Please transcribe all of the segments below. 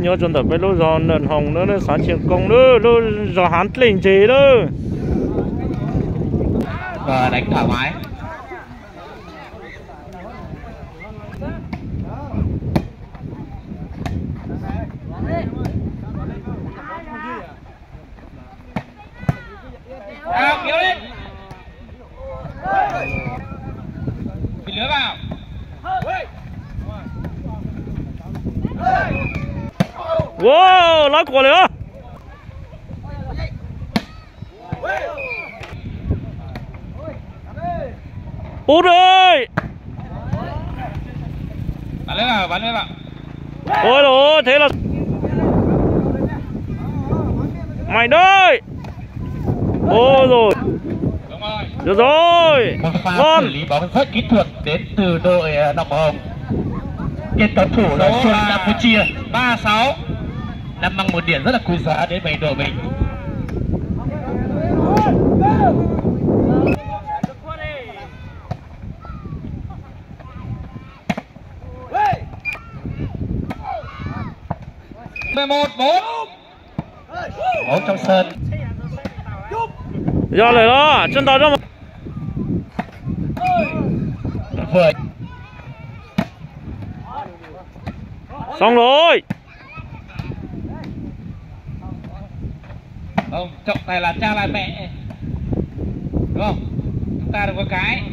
nhớ chuẩn tập bên lô giòn nền hồng nữa nó sáng chiếng công nữa lô giò hắn lình chế đó và đánh thoải mái. Kéo lên bị lứa vào. Wow, lái quả nữa. Út ơi. Bắn lên vào, bắn lên vào. Ôi rồi, thế là mày đây. Ôi rồi. Đúng rồi. Được rồi. Một pha Ngon. xử lý bóng rất kỹ thuật đến từ đội Nọng Hồng. Trên cầu thủ là Xuân Campuchia 36. Năm mang một điểm rất là quý giá đến về đội mình. Một bốn trong sân. Giờ lại đó, chân tay đó. Vừa. Xong rồi. Không, trọng tài là cha lại mẹ. Đúng không? Chúng ta được có cái.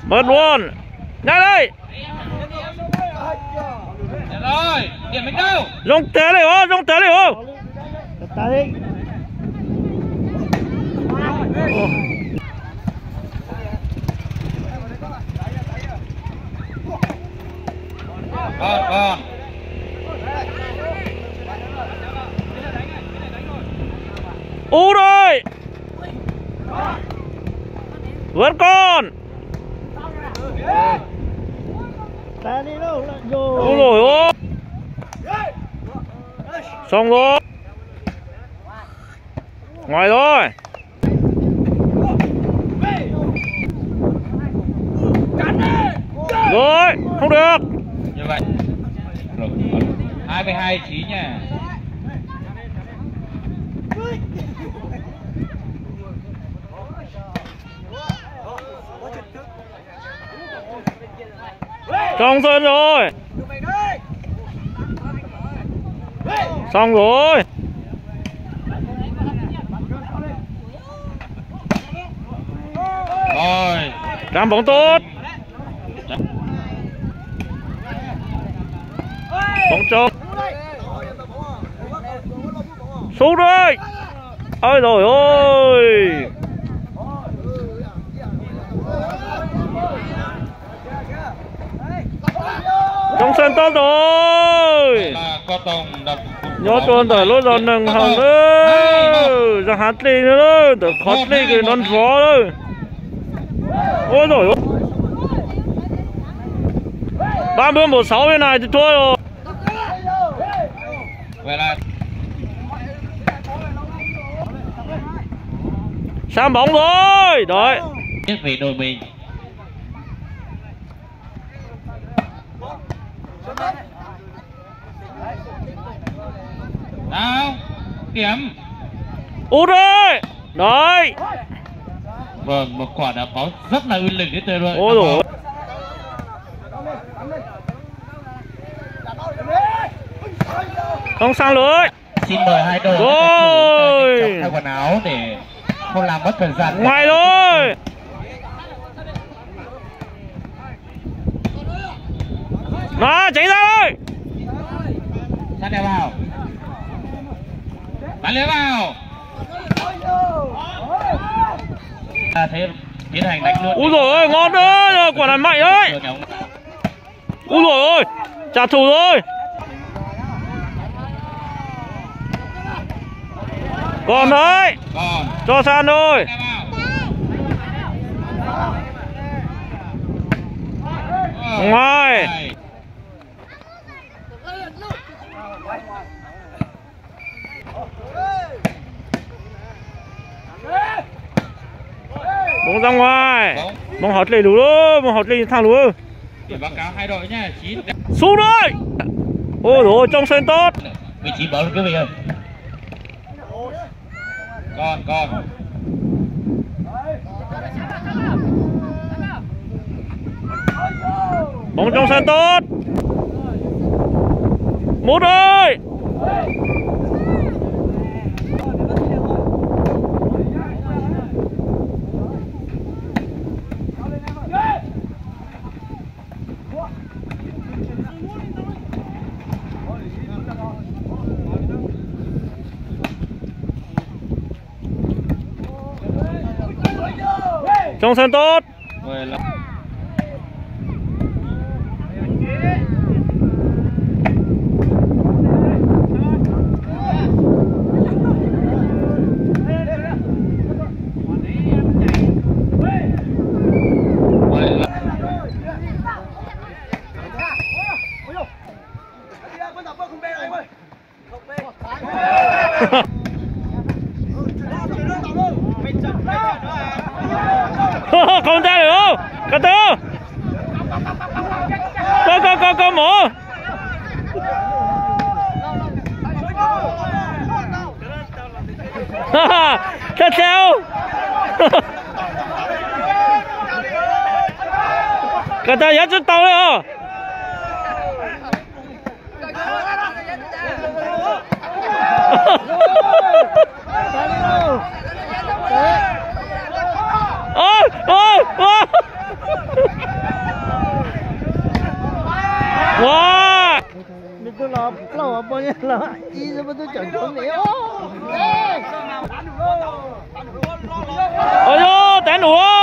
Mất luôn. Nhanh đây. Được rồi, điểm mình đâu? Dùng té này không? Dùng té này không? Còn. U rồi. Vẫn còn. Ôi rồi ôi. Xong rồi. Ngoài rồi. Rồi, không được. Như vậy. Rồi, 22 chí nha. Trong sân rồi. Xong rồi. Rồi. Đám bóng tốt. Bóng trông. Sút rồi. Ôi rồi ôi. Trong sân tốt rồi. Nhớ tuần tới lúc rồi nâng hồng nữa. Ra hát đi nữa. Tới khót đi cái non phó nữa. Ôi rồi ôi. 30-16 bên này thì thua rồi. Vậy là Sang bóng rồi. Đấy. tiếp về đội mình. Nào, điểm. Út ơi. Đấy. Vâng, một quả đá bóng rất là uy lực đến từ đội. Ôi rồi. Không sang lưới. Xin mời hai đội rồi. thay quần áo để không làm mất thời gian. Ngoài rồi. Đó, chạy ra thôi. Sát đeo vào. Bắn lưới vào. Thế tiến hành đánh luôn. Úi dồi ôi, ngon đấy, quả này mạnh đấy. Úi dồi ôi, trả thù rồi. Còn đấy. Còn. Cho San thôi. Ngoài. bóng ra ngoài. Bóng hót lên đủ luôn, bóng hót lên thang luôn. Để báo cáo hai đội nhá, 9 xuống rồi. Ôi dồi, trong sân tốt. vị trí bóng quý vị ơi. Con bóng trong sân tốt. Một rồi. Trong sân tốt. Không ra được không? Cà tư. Có mổ. Thật sao? Cà tư nhớ chút tàu nữa. Wow. Itu lah apa ya lah. Ini sebetulnya jangan ni. Ôi, tán đủ.